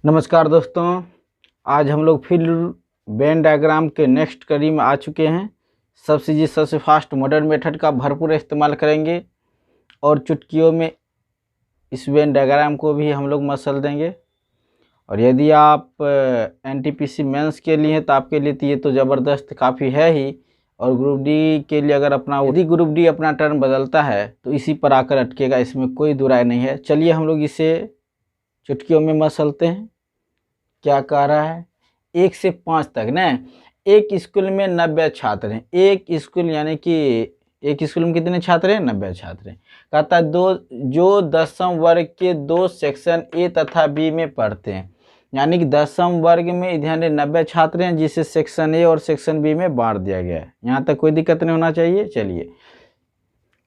नमस्कार दोस्तों, आज हम लोग फिर वेन डायग्राम के नेक्स्ट कड़ी में आ चुके हैं। सबसे फास्ट मॉडर्न मेथड का भरपूर इस्तेमाल करेंगे और चुटकियों में इस वेन डायग्राम को भी हम लोग मसल देंगे। और यदि आप एनटीपीसी मेंस के लिए हैं तो आपके लिए तो ये तो ज़बरदस्त काफ़ी है ही। और ग्रुप डी के लिए अगर यदि ग्रुप डी अपना टर्न बदलता है तो इसी पर आकर अटकेगा, इसमें कोई दुराय नहीं है। चलिए हम लोग इसे चुटकियों में मसलते हैं। क्या कह रहा है, 1 से 5 तक ना, एक स्कूल में 90 छात्र हैं। एक स्कूल यानी कि एक स्कूल में कितने छात्र हैं? 90 छात्र हैं। कहता है जो दसम वर्ग के 2 सेक्शन ए तथा बी में पढ़ते हैं, यानी कि दसम वर्ग में ध्यान 90 छात्र हैं जिसे सेक्शन ए और सेक्शन बी में बांट दिया गया है। यहाँ तक कोई दिक्कत नहीं होना चाहिए। चलिए,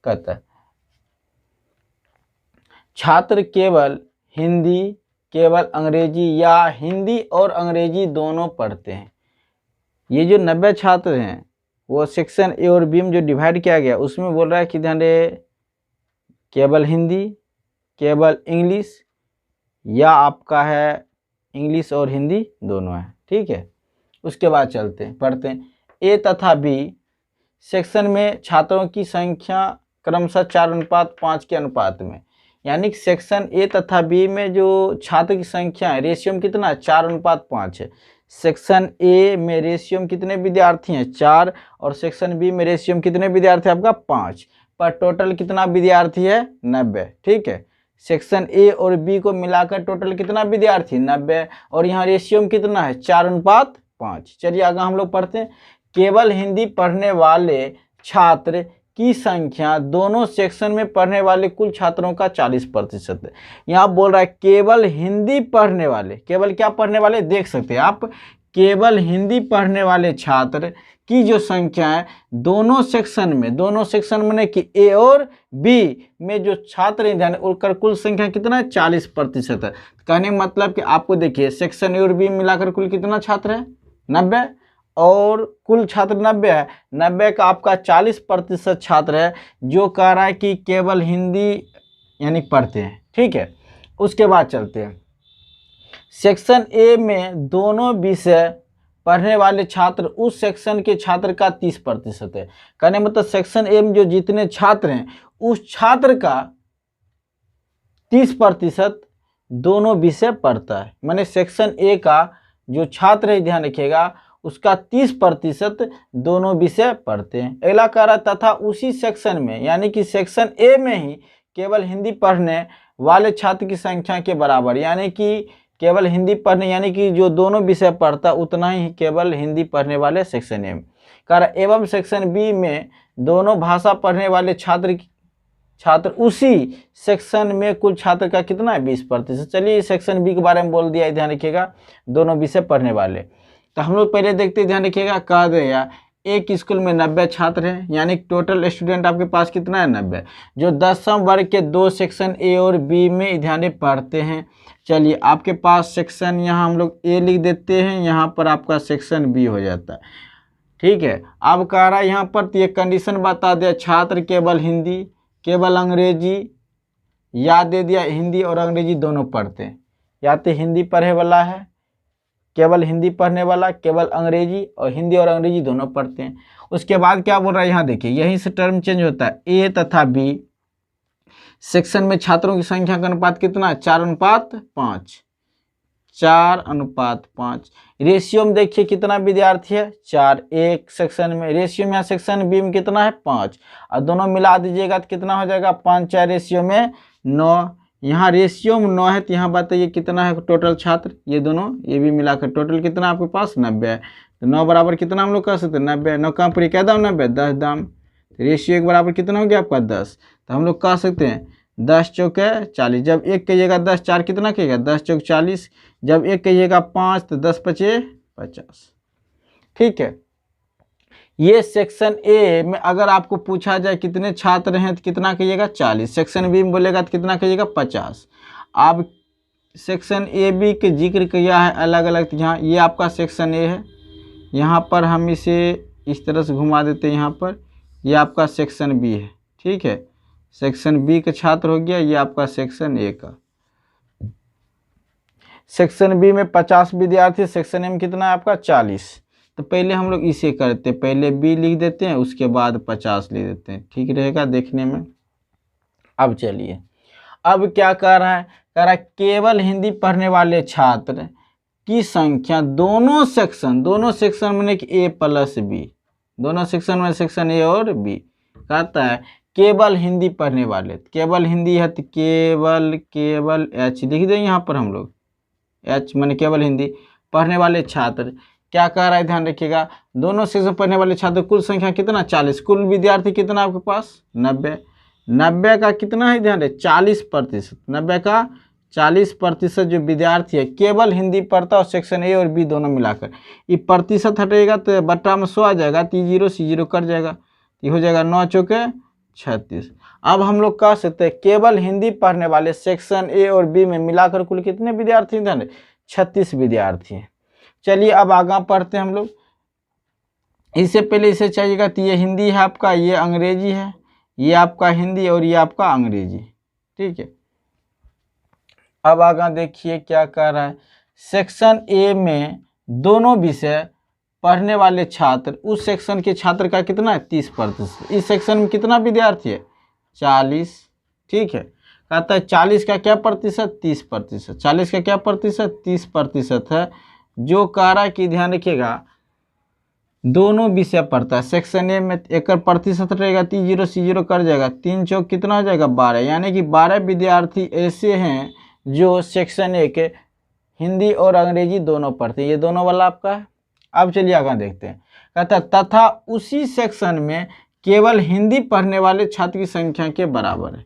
कहता है छात्र केवल हिंदी, केवल अंग्रेजी या हिंदी और अंग्रेजी दोनों पढ़ते हैं। ये जो 90 छात्र हैं वो सेक्शन ए और बी में जो डिवाइड किया गया उसमें बोल रहा है कि ध्यान रहे केवल हिंदी, केवल इंग्लिश या आपका है इंग्लिश और हिंदी दोनों है। ठीक है, उसके बाद चलते हैं पढ़ते हैं। ए तथा बी सेक्शन में छात्रों की संख्या क्रमशः 4:5 के अनुपात में, यानी कि सेक्शन ए तथा बी में जो छात्र की संख्या है रेशियो में कितना 4:5 है। सेक्शन ए में रेशियो में कितने विद्यार्थी हैं? 4। और सेक्शन बी में रेशियो में कितने विद्यार्थी आपका? 5। पर टोटल कितना विद्यार्थी है? 90। ठीक है, सेक्शन ए और बी को मिलाकर टोटल कितना विद्यार्थी? 90। और यहाँ रेशियो में कितना है? 4:5। चलिए आगे हम लोग पढ़ते हैं। केवल हिंदी पढ़ने वाले छात्र की संख्या दोनों सेक्शन में पढ़ने वाले कुल छात्रों का 40% है। यहाँ बोल रहा है केवल हिंदी पढ़ने वाले, केवल क्या पढ़ने वाले देख सकते हैं आप, केवल हिंदी पढ़ने वाले छात्र की जो संख्या है दोनों सेक्शन में ने कि ए और बी में जो छात्र हैं ध्यान उनका कुल संख्या कितना है? 40% है। कहने का मतलब कि आपको देखिए सेक्शन ए और बी मिलाकर कुल कितना छात्र है? 90। और कुल छात्र 90 है। 90 का आपका 40% छात्र है जो कह रहा है कि केवल हिंदी यानी पढ़ते हैं। ठीक है, उसके बाद चलते हैं। सेक्शन ए में दोनों विषय पढ़ने वाले छात्र उस सेक्शन के छात्र का 30% है। कहने मतलब सेक्शन ए में जो जितने छात्र हैं उस छात्र का 30% दोनों विषय पढ़ता है। माने सेक्शन ए का जो छात्र है ध्यान रखिएगा उसका 30% दोनों विषय पढ़ते हैं। अगला कह रहा तथा उसी सेक्शन में यानी कि सेक्शन ए में ही केवल हिंदी पढ़ने वाले छात्र की संख्या के बराबर, यानी कि केवल हिंदी पढ़ने यानी कि जो दोनों विषय पढ़ता उतना ही केवल हिंदी पढ़ने वाले सेक्शन ए में। कह रहा एवं सेक्शन बी में दोनों भाषा पढ़ने वाले छात्र उसी सेक्शन में कुल छात्र का कितना है? 20%। चलिए सेक्शन बी के बारे में बोल दिया, ध्यान रखिएगा दोनों विषय पढ़ने वाले। तो हम लोग पहले देखते ध्यान रखिएगा, कह दिया एक स्कूल में 90 छात्र हैं, यानी टोटल स्टूडेंट आपके पास कितना है? 90। जो दसम वर्ग के 2 सेक्शन ए और बी में ध्यान पढ़ते हैं। चलिए आपके पास सेक्शन यहाँ हम लोग ए लिख देते हैं, यहाँ पर आपका सेक्शन बी हो जाता है। ठीक है, अब कह रहा है यहाँ पर तो ये कंडीशन बता दिया छात्र केवल हिंदी, केवल अंग्रेजी या दे दिया हिंदी और अंग्रेजी दोनों पढ़ते हैं, या तो हिंदी पढ़े वाला है केवल हिंदी पढ़ने वाला, केवल अंग्रेजी और हिंदी और अंग्रेजी दोनों पढ़ते हैं। उसके बाद क्या बोल रहा है यहाँ देखिए, यहीं से टर्म चेंज होता है। ए तथा बी सेक्शन में छात्रों की संख्या का अनुपात कितना? 4:5। 4:5 रेशियो में देखिए कितना विद्यार्थी है? 4। एक सेक्शन में रेशियो में, यहाँ सेक्शन बी में कितना है? 5। और दोनों मिला दीजिएगा तो कितना हो जाएगा? 5 4 रेशियो में 9। यहाँ रेशियो में 9 है तो यहाँ बताइए कितना है टोटल छात्र? ये दोनों ये भी मिलाकर टोटल कितना आपके पास? 90 है। तो 9 बराबर कितना हम लोग कह सकते हैं? 90। 9 कहाँ पर क्या दाम? 90। 10 दाम। तो रेशियो 1 बराबर कितना हो गया आपका? 10। तो हम लोग कह सकते हैं 10 चौके 40। जब 1 कहिएगा 10, 4 कितना कहिएगा? 10 चौक 40। जब 1 कहिएगा 5 तो 10 5 50। ठीक है, ये सेक्शन ए में अगर आपको पूछा जाए कितने छात्र हैं तो कितना कहिएगा? 40। सेक्शन बी में बोलेगा तो कितना कहिएगा? 50। आप सेक्शन ए बी के जिक्र किया है अलग अलग, तो यहाँ ये आपका सेक्शन ए है, यहाँ पर हम इसे इस तरह से घुमा देते हैं, यहाँ पर ये आपका सेक्शन बी है। ठीक है, सेक्शन बी का छात्र हो गया, ये आपका सेक्शन ए का। सेक्शन बी में 50 विद्यार्थी, सेक्शन ए में कितना है आपका 40। तो पहले हम लोग इसे करते हैं, पहले बी लिख देते हैं, उसके बाद 50 लिख देते हैं, ठीक रहेगा देखने में। अब चलिए, अब क्या कर रहा है, कह रहा है केवल हिंदी पढ़ने वाले छात्र की संख्या दोनों सेक्शन में कि ए प्लस बी, दोनों सेक्शन में सेक्शन ए और बी, कहता है केवल हिंदी पढ़ने वाले, केवल हिंदी है तो केवल एच लिख दें यहाँ पर हम लोग, एच माने केवल हिंदी पढ़ने वाले छात्र। क्या कह रहा है ध्यान रखिएगा, दोनों सेक्शन पढ़ने वाले छात्र कुल संख्या कितना 40, कुल विद्यार्थी कितना आपके पास 90, 90 का कितना है ध्यान रहे 40%, 90 का 40% जो विद्यार्थी है केवल हिंदी पढ़ता और सेक्शन ए और बी दोनों मिलाकर, ये प्रतिशत हटेगा तो बट्टा में 100 आ जाएगा, तो 0 से 0 कट जाएगा, ये हो जाएगा 9 चौके 36। अब हम लोग कह सकते हैं केवल हिंदी पढ़ने वाले सेक्शन ए और बी में मिलाकर कुल कितने विद्यार्थी ध्यान 36 विद्यार्थी हैं। चलिए अब आगे पढ़ते हैं हम लोग। इससे पहले इसे चाहिएगा तो ये हिंदी है आपका, ये अंग्रेजी है, ये आपका हिंदी और ये आपका अंग्रेजी, ठीक है। अब आगे देखिए क्या कर रहा है, सेक्शन ए में दोनों विषय पढ़ने वाले छात्र, उस सेक्शन के छात्र का कितना है 30%, इस सेक्शन में कितना विद्यार्थी है 40, ठीक है। कहता है 40 का क्या प्रतिशत 30%, 40 का क्या प्रतिशत 30% है, जो कह रहा है कि ध्यान रखिएगा दोनों विषय पढ़ता है। सेक्शन ए में एक प्रतिशत रहेगा, 0 से 0 कर जाएगा, 3 चौक कितना हो जाएगा 12, यानी कि 12 विद्यार्थी ऐसे हैं जो सेक्शन ए के हिंदी और अंग्रेजी दोनों पढ़ते हैं, ये दोनों वाला आपका है। अब चलिए आगे देखते हैं, कहता है तथा उसी सेक्शन में केवल हिंदी पढ़ने वाले छात्र की संख्या के बराबर है,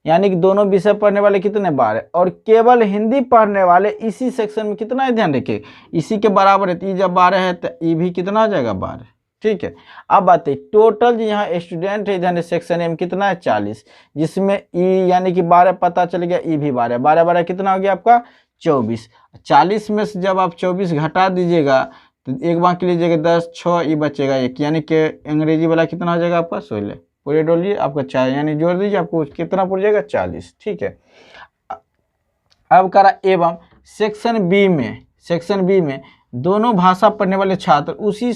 यानी कि दोनों विषय पढ़ने वाले कितने 12 और केवल हिंदी पढ़ने वाले इसी सेक्शन में कितना है ध्यान रखिए इसी के बराबर है, तो ये जब 12 है तो ये भी कितना हो जाएगा 12, ठीक है। अब बात है टोटल जो यहाँ स्टूडेंट है ध्यान सेक्शन ए में कितना है 40, जिसमें ई यानी कि 12 पता चल गया, ई भी 12, 12 12 कितना हो गया आपका 24, 40 में से जब आप 24 घटा दीजिएगा तो एक बाकी लीजिएगा 10, 6 ई बचेगा 1, यानी कि अंग्रेजी वाला कितना हो जाएगा आपका 16, पूरे डोलिए आपका 4 यानी जोड़ दीजिए आपको कितना पड़ जाएगा 40, ठीक है। अब करा एवं सेक्शन बी में दोनों भाषा पढ़ने वाले छात्र उसी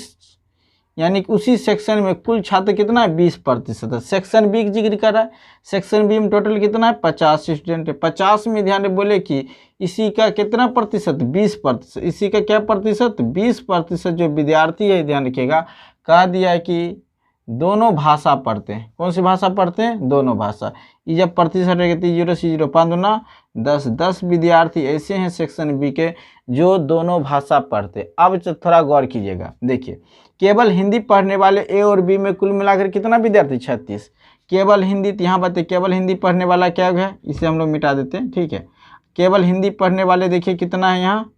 यानी कि उसी सेक्शन में कुल छात्र कितना है 20% है। सेक्शन बी की जिक्र कर रहा है, सेक्शन बी में टोटल कितना है 50 स्टूडेंट है, 50 में ध्यान बोले कि इसी का कितना प्रतिशत 20%, इसी का क्या प्रतिशत 20% जो विद्यार्थी है ध्यान रखिएगा, कह दिया है कि दोनों भाषा पढ़ते हैं। कौन सी भाषा पढ़ते हैं दोनों भाषा, ये जब प्रतिशत रहेगा 0 से 0 5 दूना 10, 10 विद्यार्थी ऐसे हैं सेक्शन बी के जो दोनों भाषा पढ़ते हैं। अब थोड़ा गौर कीजिएगा, देखिए केवल हिंदी पढ़ने वाले ए और बी में कुल मिलाकर कितना विद्यार्थी 36, केवल हिंदी, तो यहाँ बताइए केवल हिंदी पढ़ने वाला क्या है, इसे हम लोग मिटा देते हैं, ठीक है। केवल हिंदी पढ़ने वाले देखिए कितना है यहाँ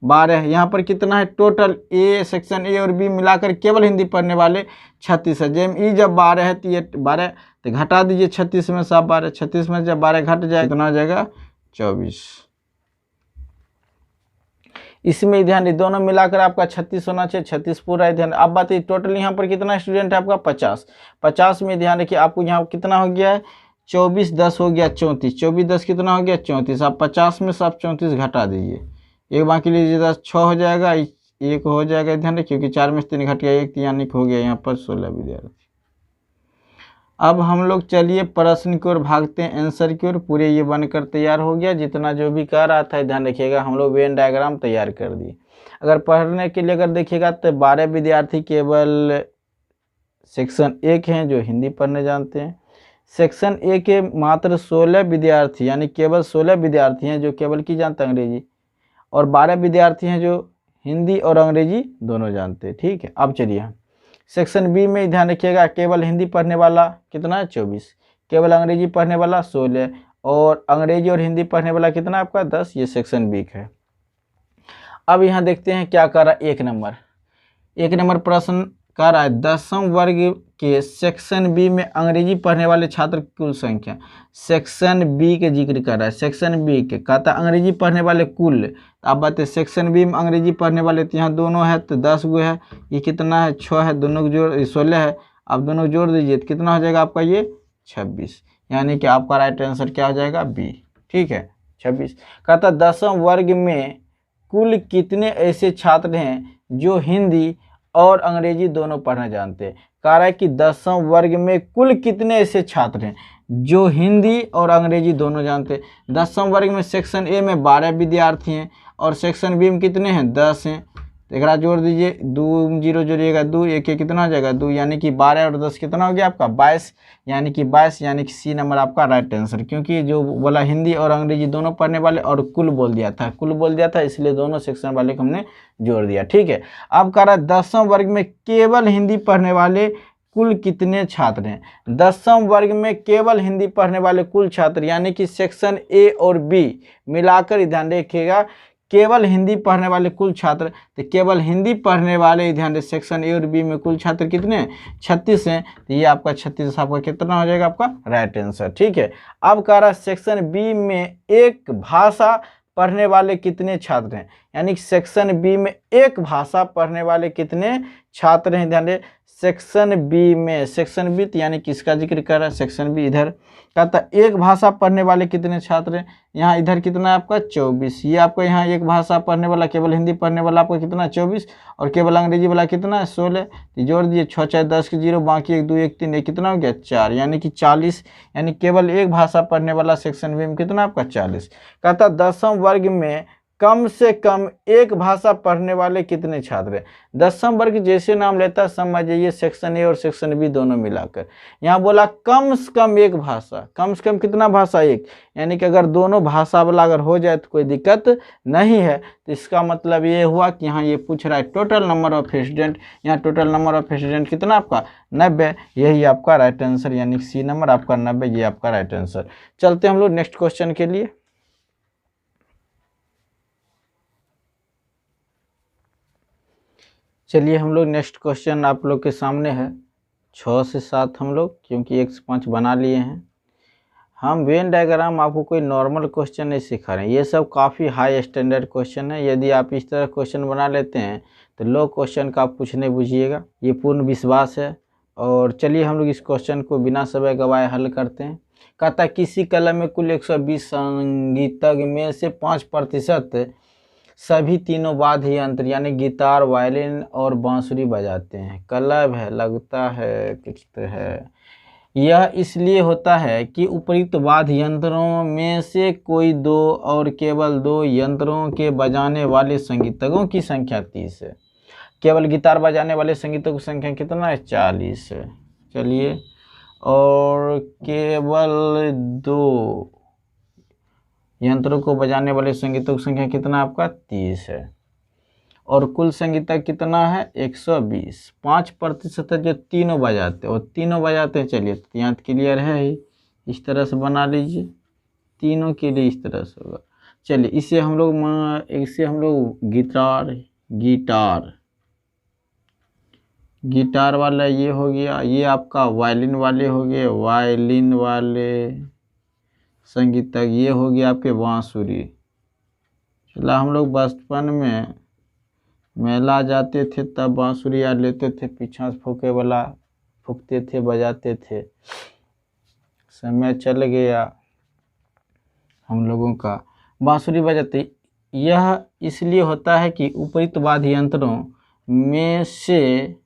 12 है, यहाँ पर कितना है टोटल ए सेक्शन ए और बी मिलाकर केवल हिंदी पढ़ने वाले 36 है। जब ई जब 12 है तो ये 12 तो घटा दीजिए 36 में सब 12, 36 में जब 12 घट जाए कितना हो जाएगा 24। इसमें ध्यान दे दोनों मिलाकर आपका 36 होना चाहिए, 36 पूरा ध्यान। अब बात है टोटल यहाँ पर कितना स्टूडेंट है आपका 50, 50 में ध्यान रखिए आपको यहाँ कितना हो गया है 24 10 हो गया 34, 24 10 कितना हो गया 34, आप 50 में से आप 34 घटा दीजिए, एक बाकी लीजिए 10 6 हो जाएगा, एक हो जाएगा ध्यान रखिए क्योंकि 4 में से 3 घट गया 1, यानी कि हो गया यहाँ पर 16 विद्यार्थी। अब हम लोग चलिए प्रश्न की ओर भागते हैं, आंसर की ओर। पूरे ये बनकर तैयार हो गया, जितना जो भी कह रहा था ध्यान रखिएगा हम लोग वेन डायग्राम तैयार कर दिए। अगर पढ़ने के लिए अगर देखिएगा तो 12 विद्यार्थी केवल सेक्शन ए के हैं जो हिंदी पढ़ने जानते हैं, सेक्शन ए के मात्र 16 विद्यार्थी यानी केवल 16 विद्यार्थी हैं जो केवल की जानते हैं अंग्रेजी, और 12 विद्यार्थी हैं जो हिंदी और अंग्रेजी दोनों जानते हैं, ठीक है। अब चलिए सेक्शन बी में ध्यान रखिएगा केवल हिंदी पढ़ने वाला कितना है 24, केवल अंग्रेजी पढ़ने वाला 16 और अंग्रेजी और हिंदी पढ़ने वाला कितना आपका 10, ये सेक्शन बी है। अब यहाँ देखते हैं क्या कर रहा है, एक नंबर प्रश्न कर रहा है 10वीं वर्ग के सेक्शन बी में अंग्रेजी पढ़ने वाले छात्र की कुल संख्या। सेक्शन बी के जिक्र कर रहा है, सेक्शन बी के कहता है अंग्रेजी पढ़ने वाले कुल। आप बताइए सेक्शन बी में अंग्रेजी पढ़ने वाले तो यहाँ दोनों है तो 10 गो है, ये कितना है 6 है, दोनों को जोड़ 16 है, आप दोनों जोड़ दीजिए तो कितना हो जाएगा आपका ये 26, यानी कि आपका राइट आंसर क्या हो जाएगा बी, ठीक है। 26। कहता 10वीं वर्ग में कुल कितने ऐसे छात्र हैं जो हिंदी और अंग्रेजी दोनों पढ़ना जानते हैं। कह रहा है कि 10वीं वर्ग में कुल कितने ऐसे छात्र हैं जो हिंदी और अंग्रेजी दोनों जानते हैं। 10वीं वर्ग में सेक्शन ए में 12 विद्यार्थी हैं और सेक्शन बी में कितने हैं, 10 हैं। तो एक जोड़ दीजिए, 2 0 जोड़िएगा 2, एक कितना हो जाएगा 2, यानी कि 12 और 10 कितना हो गया आपका 22, यानी कि 22, यानी कि सी नंबर आपका राइट आंसर। क्योंकि जो बोला हिंदी और अंग्रेजी दोनों पढ़ने वाले और कुल बोल दिया था, इसलिए दोनों सेक्शन वाले को हमने जोड़ दिया। ठीक है, अब कह रहा है 10वीं वर्ग में केवल हिंदी पढ़ने वाले कुल कितने छात्र हैं। 10वीं वर्ग में केवल हिंदी पढ़ने वाले कुल छात्र, यानी कि सेक्शन ए और बी मिलाकर, ध्यान रखिएगा, केवल हिंदी पढ़ने वाले कुल छात्र, तो केवल हिंदी पढ़ने वाले, ध्यान दे, सेक्शन ए और बी में कुल छात्र कितने हैं, 36 हैं। तो ये आपका 36 आपका कितना हो जाएगा, आपका राइट आंसर। ठीक है, अब कह रहा है सेक्शन बी में एक भाषा पढ़ने वाले कितने छात्र हैं, यानी सेक्शन बी में एक भाषा पढ़ने वाले कितने छात्र हैं। ध्यान दे, सेक्शन बी में, सेक्शन बी यानी किसका जिक्र कर रहा है, सेक्शन बी। इधर कहता एक भाषा पढ़ने वाले कितने छात्र हैं, यहाँ इधर कितना है आपका 24। ये आपको यहाँ एक भाषा पढ़ने वाला, केवल हिंदी पढ़ने वाला आपका कितना 24, और केवल अंग्रेजी वाला कितना है 16। तो जोड़ दिए 6 4 10 के 0, बाकी 1 2 1 3, ये कितना हो गया 4, यानी कि 40, यानी केवल एक भाषा पढ़ने वाला सेक्शन बी में कितना आपका 40। कहता 10वीं वर्ग में कम से कम एक भाषा पढ़ने वाले कितने छात्र हैं। 10वीं वर्ग जैसे नाम लेता है समझ जाइए सेक्शन ए और सेक्शन बी दोनों मिलाकर। यहाँ बोला कम से कम एक भाषा, कम से कम कितना भाषा, एक, यानी कि अगर दोनों भाषा वाला अगर हो जाए तो कोई दिक्कत नहीं है। तो इसका मतलब ये हुआ कि यहाँ ये पूछ रहा है टोटल नंबर ऑफ स्टूडेंट, यहाँ टोटल नंबर ऑफ स्टूडेंट कितना आपका 90, यही आपका राइट आंसर, यानी सी नंबर आपका 90, ये आपका राइट आंसर। चलते हम लोग नेक्स्ट क्वेश्चन के लिए। चलिए हम लोग नेक्स्ट क्वेश्चन आप लोग के सामने है। 6 से 7 हम लोग क्योंकि 1 से 5 बना लिए हैं। हम वेन डायग्राम आपको कोई नॉर्मल क्वेश्चन नहीं सिखा रहे हैं, ये सब काफ़ी हाई स्टैंडर्ड क्वेश्चन है। यदि आप इस तरह क्वेश्चन बना लेते हैं तो लो क्वेश्चन का आप कुछ नहीं बुझिएगा, ये पूर्ण विश्वास है। और चलिए हम लोग इस क्वेश्चन को बिना समय गवाए हल करते हैं। कहता है किसी कलम में कुल 120 संगीतज्ञ में से 5% सभी तीनों वाद्य यंत्र यानी गिटार, वायलिन और बांसुरी बजाते हैं। कलब है, लगता है कुछ तो है। यह इसलिए होता है कि उपयुक्त वाद्य यंत्रों में से कोई 2 और केवल 2 यंत्रों के बजाने वाले संगीतज्ञों की संख्या 30 है। केवल गिटार बजाने वाले संगीतज्ञों की संख्या कितना है, 40 है। चलिए, और केवल 2 यंत्रों को बजाने वाले संगीतों की संख्या कितना आपका 30 है। और कुल संगीतज्ञ कितना है 120। 5% है जो तीनों बजाते हैं, और तीनों बजाते हैं। चलिए तो यहाँ क्लियर है ही, इस तरह से बना लीजिए, तीनों के लिए इस तरह से होगा। चलिए इसे हम लोग गिटार वाला ये हो गया। ये आपका वायलिन वाले हो गए, वायलिन वाले संगीतज्ञ। ये हो गया आपके बांसुरी। चला हम लोग बचपन में मेला जाते थे तब बांसुरी याद लेते थे, पीछा से फूके वाला फूकते थे, बजाते थे। समय चल गया हम लोगों का, बांसुरी बजाते। यह इसलिए होता है कि उपयुक्त वाद्य यंत्रों में से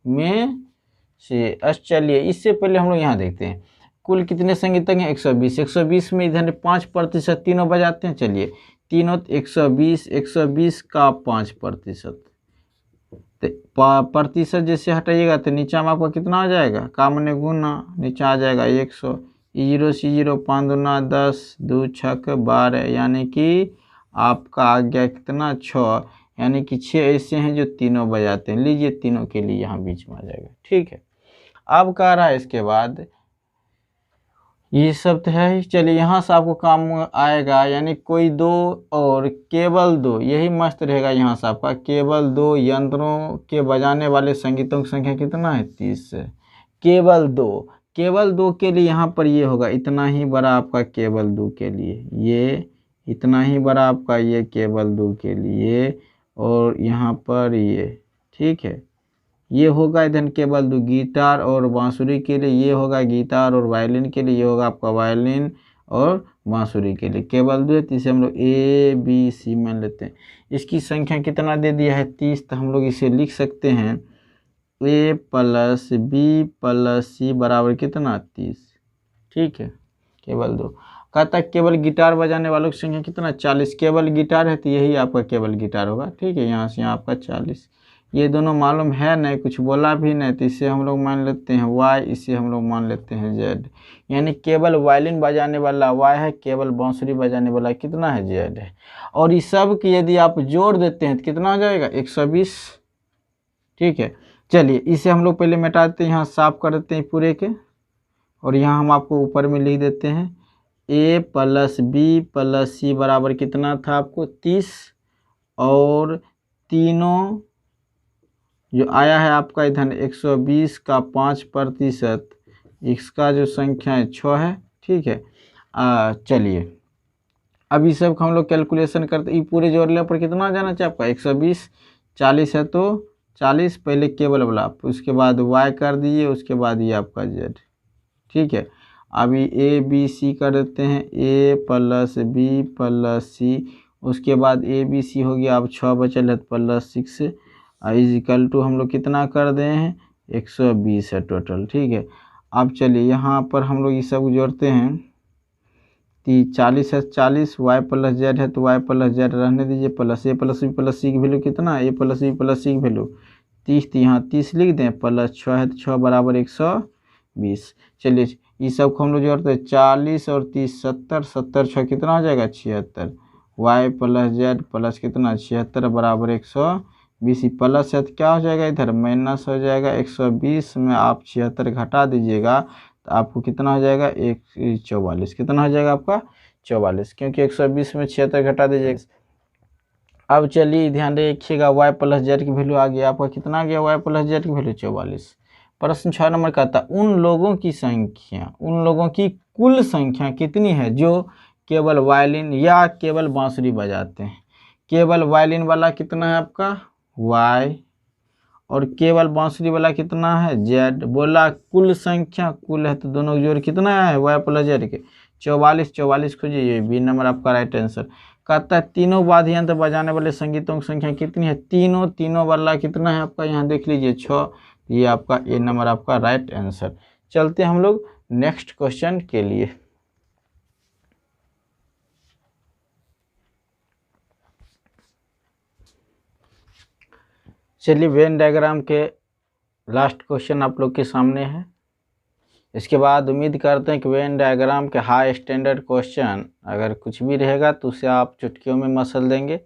चलिए इससे पहले हम लोग यहाँ देखते हैं कुल कितने संगीतज्ञ हैं, 120। 120 में इधर 5% तीनों बजाते हैं। चलिए तीनों 120 का 5%, प्रतिशत जैसे हटाइएगा तो नीचा में आपका कितना आ जाएगा, कामने गुना, नीचा आ जाएगा 100। 0 से 0, 5 दूना 10, 2 छक 12, यानी कि आपका आ गया कितना 6, यानी कि 6 ऐसे हैं जो तीनों बजाते हैं। लीजिए तीनों के लिए यहाँ बीच में आ जाएगा। ठीक है, अब कह रहा है इसके बाद ये सब तो है ही। चलिए यहाँ से आपको काम आएगा, यानी कोई 2 और केवल 2, यही मस्त रहेगा। यहाँ से आपका केवल 2 यंत्रों के बजाने वाले संगीतों की संख्या कितना है 30 है। केवल 2 के लिए यहाँ पर ये होगा इतना ही बड़ा आपका केवल 2 के लिए, ये इतना ही बड़ा आपका ये केवल 2 के लिए, और यहाँ पर ये, ठीक है, ये होगा इधर केवल 2 गिटार और बांसुरी के लिए, ये होगा गिटार और वायलिन के लिए, ये होगा आपका वायलिन और बांसुरी के लिए केवल 2 है, तो इसे हम लोग ABC मान लेते हैं। इसकी संख्या कितना दे दिया है 30, तो हम लोग इसे लिख सकते हैं A + B + C बराबर कितना 30। ठीक है, केवल 2। कहता है केवल गिटार बजाने वालों की संख्या कितना 40, केवल गिटार है तो यही आपका केवल गिटार होगा। ठीक है, यहाँ से यहाँ आपका 40। ये दोनों मालूम है नहीं, कुछ बोला भी नहीं, तो इसे हम लोग मान लेते हैं Y, इसे हम लोग मान लेते हैं Z। यानी केवल वायलिन बजाने वाला Y है, केवल बांसुरी बजाने वाला कितना है Z है। और इस सब की यदि आप जोड़ देते हैं तो कितना हो जाएगा 120। ठीक है, चलिए इसे हम लोग पहले मिटा देते हैं, यहाँ साफ कर देते हैं पूरे के, और यहाँ हम आपको ऊपर में लिख देते हैं A + B + C बराबर कितना था आपको 30, और तीनों जो आया है आपका इधर 120 का 5%, इसका जो संख्या है 6 है। ठीक है, चलिए अब इस सब का हम लोग कैलकुलेशन करते, ये पूरे जोड़ने पर कितना जाना चाहिए आपका 120, 40 है तो 40 पहले केवल वाला, उसके बाद Y कर दीजिए, उसके बाद ये आपका Z। ठीक है, अभी ABC कर देते हैं A + B + C, उसके बाद ABC हो गया, अब 6 बचल है +6 इजिकल टू हम लोग कितना कर दे हैं 120 है टोटल। ठीक है, अब चलिए यहाँ पर हम लोग ये सब जोड़ते हैं, 40 है 40, Y + Z है तो Y + Z रहने दीजिए, प्लस A + B + C की वैल्यू कितना A + B + C की वैल्यू 30, तो यहाँ 30 लिख दें, +6 है तो 6 बराबर 120। चलिए इस सब को हम लोग जोड़ते हैं 40 और 30 70, 70 6 कितना हो जाएगा 76, Y + Z प्लस कितना 76 बराबर 120, प्लस है तो क्या हो जाएगा इधर माइनस हो जाएगा, 120 में आप 76 घटा दीजिएगा तो आपको कितना हो जाएगा 44, कितना हो जाएगा आपका 44, क्योंकि 120 में 76 घटा दीजिएगा। अब चलिए ध्यान रखिएगा Y + Z की वैल्यू आ गया आपका, कितना आ गया Y + Z की वैल्यू 44। प्रश्न 6 नंबर कहता है उन लोगों की संख्या, उन लोगों की कुल संख्या कितनी है जो केवल वायलिन या केवल बांसुरी बजाते हैं। केवल वायलिन वाला कितना है आपका Y, और केवल बांसुरी वाला कितना है Z। बोला कुल संख्या, कुल है तो दोनों जोड़ कितना है Y + Z के 44, 44 खोजिए, ये B नंबर आपका राइट आंसर। कहता है तीनों वाद्य यंत्र बजाने वाले संगीतों की संख्या कितनी है, तीनों वाला कितना है आपका, यहाँ देख लीजिए 6, ये आपका A नंबर आपका राइट आंसर। चलते हम लोग नेक्स्ट क्वेश्चन के लिए। चलिए वेन डायग्राम के लास्ट क्वेश्चन आप लोग के सामने है। इसके बाद उम्मीद करते हैं कि वेन डायग्राम के हाई स्टैंडर्ड क्वेश्चन अगर कुछ भी रहेगा तो उसे आप चुटकियों में मसल देंगे,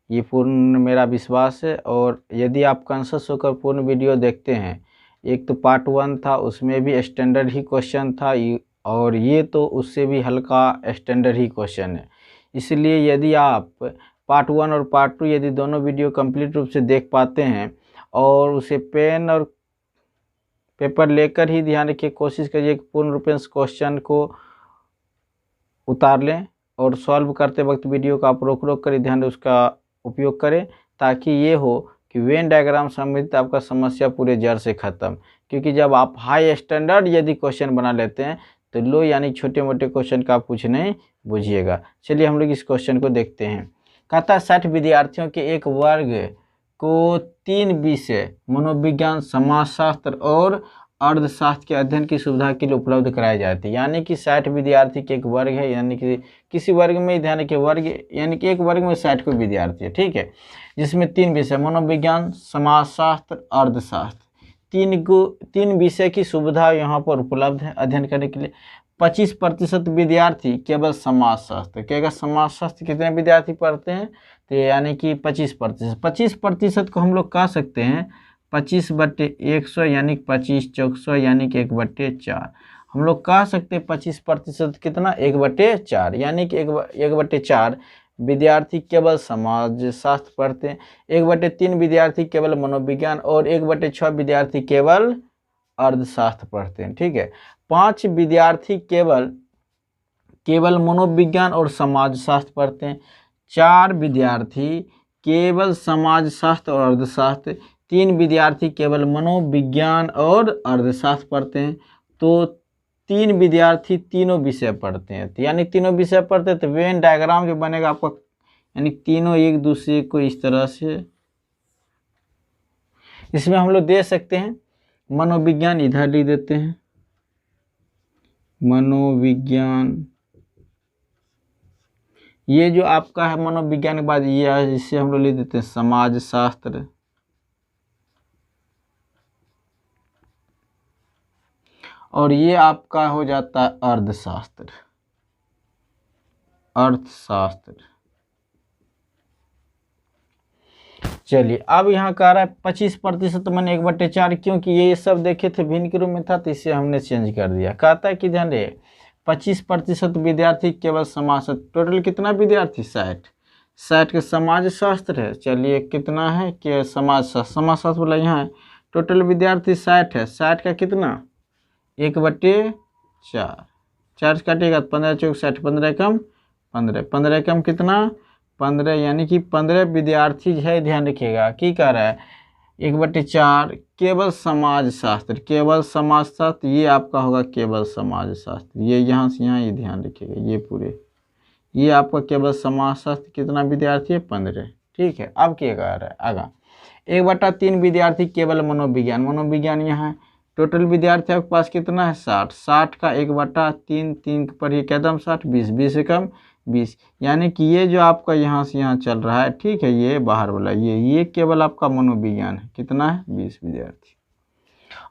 ये पूर्ण मेरा विश्वास है। और यदि आप कॉन्शियस होकर पूर्ण वीडियो देखते हैं, एक तो पार्ट 1 था उसमें भी स्टैंडर्ड ही क्वेश्चन था, और ये तो उससे भी हल्का स्टैंडर्ड ही क्वेश्चन है। इसलिए यदि आप पार्ट 1 और पार्ट 2 यदि दोनों वीडियो कंप्लीट रूप से देख पाते हैं और उसे पेन और पेपर लेकर ही ध्यान रखिए, कोशिश करिए कि पूर्ण रूप से क्वेश्चन को उतार लें और सॉल्व करते वक्त वीडियो को आप रोक रोक कर ध्यान उसका उपयोग करें, ताकि ये हो कि वेन डायग्राम संबंधित आपका समस्या पूरे जड़ से ख़त्म। क्योंकि जब आप हाई स्टैंडर्ड यदि क्वेश्चन बना लेते हैं तो लो यानी छोटे मोटे क्वेश्चन का आप कुछ नहीं बुझिएगा। चलिए हम लोग इस क्वेश्चन को देखते हैं। कहता है 60 विद्यार्थियों के एक वर्ग को 3 विषय मनोविज्ञान, समाजशास्त्र और अर्थशास्त्र के अध्ययन की सुविधा के लिए उपलब्ध कराई जाती है। यानी कि 60 विद्यार्थी के एक वर्ग है, यानी कि किसी वर्ग में ध्यान रखिए वर्ग यानी कि एक वर्ग में 60 को विद्यार्थी है। ठीक है, जिसमें 3 विषय मनोविज्ञान, समाजशास्त्र, अर्थशास्त्र, 3 विषय की सुविधा यहाँ पर उपलब्ध है अध्ययन करने के लिए। 25% विद्यार्थी केवल समाजशास्त्र, क्या समाजशास्त्र कितने विद्यार्थी पढ़ते हैं, तो यानी कि 25%। 25% को हम लोग कह सकते हैं 25/100 यानी 25 चौक 100 यानी कि 1/4। हम लोग कह सकते हैं 25% कितना 1/4, यानी कि 1/4 विद्यार्थी केवल समाजशास्त्र पढ़ते हैं, 1/3 विद्यार्थी केवल मनोविज्ञान और 1/6 विद्यार्थी केवल अर्थशास्त्र पढ़ते हैं। ठीक है, 5 विद्यार्थी केवल मनोविज्ञान और समाजशास्त्र पढ़ते हैं, 4 विद्यार्थी केवल समाजशास्त्र और अर्थशास्त्र, 3 विद्यार्थी केवल मनोविज्ञान और अर्थशास्त्र पढ़ते हैं। तो 3 विद्यार्थी तीनों विषय पढ़ते हैं, तो यानी तीनों विषय पढ़ते हैं तो वेन डायग्राम जो बनेगा आपका, यानी तीनों एक दूसरे को इस तरह से, इसमें हम लोग दे सकते हैं मनोविज्ञान, इधर लिख देते हैं मनोविज्ञान। ये जो आपका है मनोविज्ञान के बाद ये है, जिससे हम लोग लिख देते हैं समाज शास्त्र। और ये आपका हो जाता है अर्थशास्त्र, अर्थशास्त्र। चलिए अब यहाँ कह रहा है 25% मैंने 1/4, क्योंकि ये सब देखे थे भिन्न के रूप में था तो इसे हमने चेंज कर दिया। कहता है कि ध्यान रहे 25% विद्यार्थी केवल समाजशास्त्र, टोटल कितना विद्यार्थी 60 के समाज शास्त्र है। चलिए कितना है कि समाजशास्त्र बोला यहाँ है, टोटल विद्यार्थी 60 है, 60 का कितना 1/4, 4 काटेगा 15 चौक 60, 15 कम 15, 15 कम कितना 15, यानी कि 15 विद्यार्थी है। ध्यान रखिएगा की कह रहा है 1/4 केवल समाज शास्त्र, केवल समाज शास्त्र, ये आपका होगा केवल समाज शास्त्र। ये यहाँ से यहाँ ये ध्यान रखिएगा, ये पूरे ये आपका केवल समाज शास्त्र कितना विद्यार्थी है 15। ठीक है, अब क्या कह रहा है आगा 1/3 विद्यार्थी केवल मनोविज्ञान, मनोविज्ञान यहाँ है, टोटल विद्यार्थी आपके पास कितना है 60, 60 का 1/3, 3 पर ही कदम 60, 20, 20 से कम 20, यानी कि ये जो आपका यहाँ से यहाँ चल रहा है, ठीक है, ये बाहर वाला ये केवल आपका मनोविज्ञान है, कितना है 20 विद्यार्थी।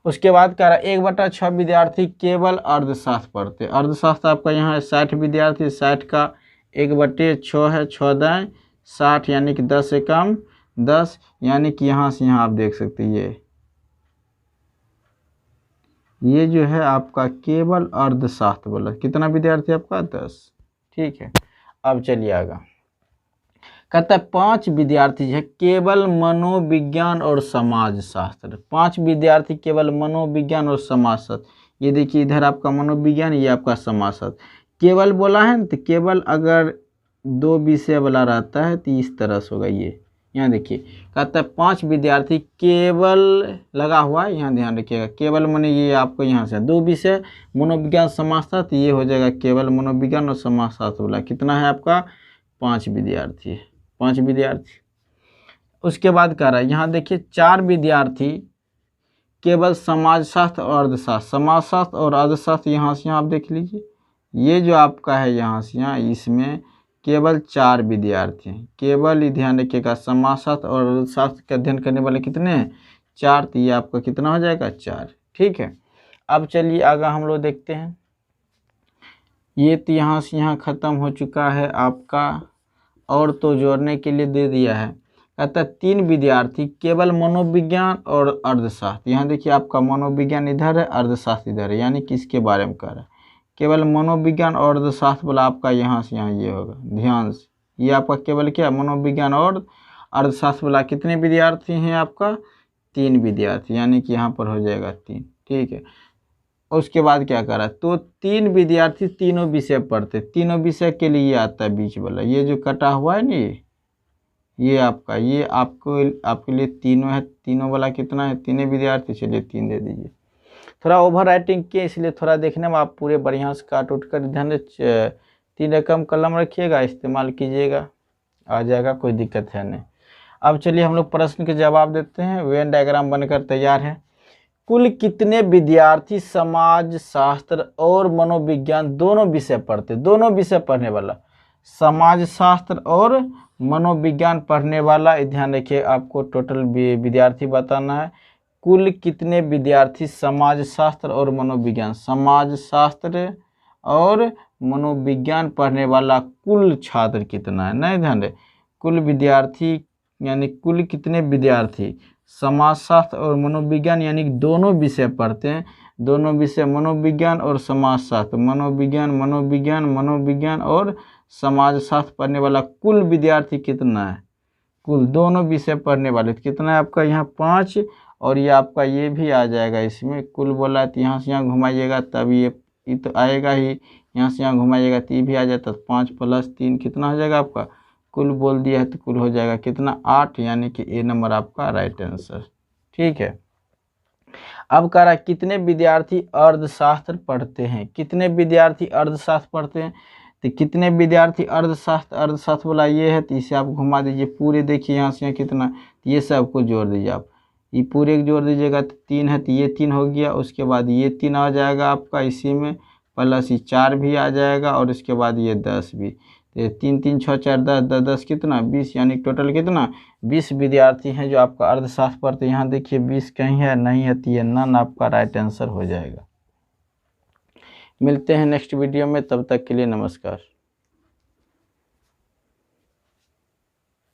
उसके बाद कह रहा है 1/6 विद्यार्थी केवल अर्थशास्त्र पढ़ते, अर्थशास्त्र आपका यहाँ है 60 विद्यार्थी, 60 का 1/6 है, 6 दाएँ 60, यानी कि 10 से कम 10, यानी कि यहाँ से यहाँ आप देख सकते हैं ये जो है आपका केवल अर्थशास्त्र बोला, कितना विद्यार्थी आपका 10। ठीक है, अब चलिए आगे कहता है 5 विद्यार्थी है केवल मनोविज्ञान और समाज शास्त्र, 5 विद्यार्थी केवल मनोविज्ञान और समाज शास्त्र। ये देखिए इधर आपका मनोविज्ञान, ये आपका समाज शास्त्र, केवल बोला है ना, तो केवल अगर 2 विषय वाला रहता है तो इस तरह से होगा। ये यहाँ देखिए कहता है 5 विद्यार्थी केवल लगा हुआ है, यहाँ ध्यान रखिएगा, केवल माने ये आपको यहाँ से 2 विषय मनोविज्ञान समाजशास्त्र, ये हो जाएगा केवल मनोविज्ञान और समाजशास्त्र वाला, कितना है आपका 5 विद्यार्थी है, 5 विद्यार्थी। उसके बाद कह रहा है यहाँ देखिए 4 विद्यार्थी केवल समाजशास्त्र और अर्थशास्त्र, समाजशास्त्र और अर्थशास्त्र, यहाँ से यहाँ आप देख लीजिए, ये जो आपका है यहाँ से यहाँ इसमें केवल 4 विद्यार्थी हैं, केवल ध्यान रखिएगा समाजशास्त्र और अर्थशास्त्र का अध्ययन करने वाले कितने हैं 4, तो ये आपका कितना हो जाएगा 4। ठीक है, अब चलिए आगे हम लोग देखते हैं, ये तो यहाँ से यहाँ ख़त्म हो चुका है आपका, और तो जोड़ने के लिए दे दिया है। कहता है 3 विद्यार्थी केवल मनोविज्ञान और अर्थशास्त्र, यहाँ देखिए आपका मनोविज्ञान इधर है, अर्थशास्त्र इधर है, यानी किसके बारे में कह रहा है केवल मनोविज्ञान और अर्थशास्त्र वाला आपका यहाँ से यहाँ ये होगा, ध्यान से, ये आपका केवल क्या मनोविज्ञान और अर्थशास्त्र वाला कितने विद्यार्थी हैं आपका 3 विद्यार्थी, यानी कि यहाँ पर हो जाएगा 3। ठीक है, उसके बाद क्या कर रहा है, तो 3 विद्यार्थी तीनों विषय पढ़ते, तीनों विषय के लिए आता है बीच वाला, ये जो कटा हुआ है ना ये आपका, ये आपके लिए तीनों है, तीनों वाला कितना है 3 विद्यार्थी, चलिए 3 दे दीजिए। थोड़ा ओवर राइटिंग के इसलिए थोड़ा देखने में आप पूरे बढ़िया से काट उठ कर ध्यान 3 रकम कलम रखिएगा, इस्तेमाल कीजिएगा, आ जाएगा, कोई दिक्कत है नहीं। अब चलिए हम लोग प्रश्न के जवाब देते हैं। वेन डायग्राम बनकर तैयार है। कुल कितने विद्यार्थी समाज शास्त्र और मनोविज्ञान दोनों विषय पढ़ते, दोनों विषय पढ़ने वाला, समाज शास्त्र और मनोविज्ञान पढ़ने वाला, ध्यान रखिए आपको टोटल विद्यार्थी बताना है। कुल कितने विद्यार्थी समाज शास्त्र और मनोविज्ञान, समाज शास्त्र और मनोविज्ञान पढ़ने वाला कुल छात्र कितना है, नहीं ध्यान रहे, कुल विद्यार्थी यानी कुल कितने विद्यार्थी समाजशास्त्र और मनोविज्ञान यानी कि दोनों विषय पढ़ते हैं, दोनों विषय मनोविज्ञान और समाजशास्त्र, मनोविज्ञान और समाजशास्त्र पढ़ने वाला कुल विद्यार्थी कितना है, कुल दोनों विषय पढ़ने वाले कितना है आपका यहाँ 5, और ये आपका ये भी आ जाएगा इसमें, कुल बोला है तो यहाँ से यहाँ घुमाइएगा तब ये तो आएगा ही, यहाँ से यहाँ घुमाइएगा तो ये भी आ जाता, 5 + 3 कितना हो जाएगा आपका, कुल बोल दिया है तो कुल हो जाएगा कितना 8, यानी कि ए नंबर आपका राइट आंसर। ठीक है, अब कह रहा है कितने विद्यार्थी अर्थशास्त्र पढ़ते हैं, कितने विद्यार्थी अर्थशास्त्र पढ़ते हैं। तो कितने विद्यार्थी अर्थशास्त्र बोला ये है, तो इसे आप घुमा दीजिए पूरे, देखिए यहाँ से यहाँ कितना, तो ये सबको जोड़ दीजिए आप, ये पूरे को जोड़ दीजिएगा तो 3 है, तो ये 3 हो गया, उसके बाद ये 3 आ जाएगा आपका इसी में, प्लस ये 4 भी आ जाएगा, और उसके बाद ये 10 भी। तो 3 3 6 4 10 10 10 कितना 20, यानी टोटल कितना 20 विद्यार्थी हैं जो आपका अर्थशास्त्र पढ़ते हैं। यहाँ देखिए 20 कहीं है नहीं है, तो ये नन आपका राइट आंसर हो जाएगा। मिलते हैं नेक्स्ट वीडियो में, तब तक के लिए नमस्कार।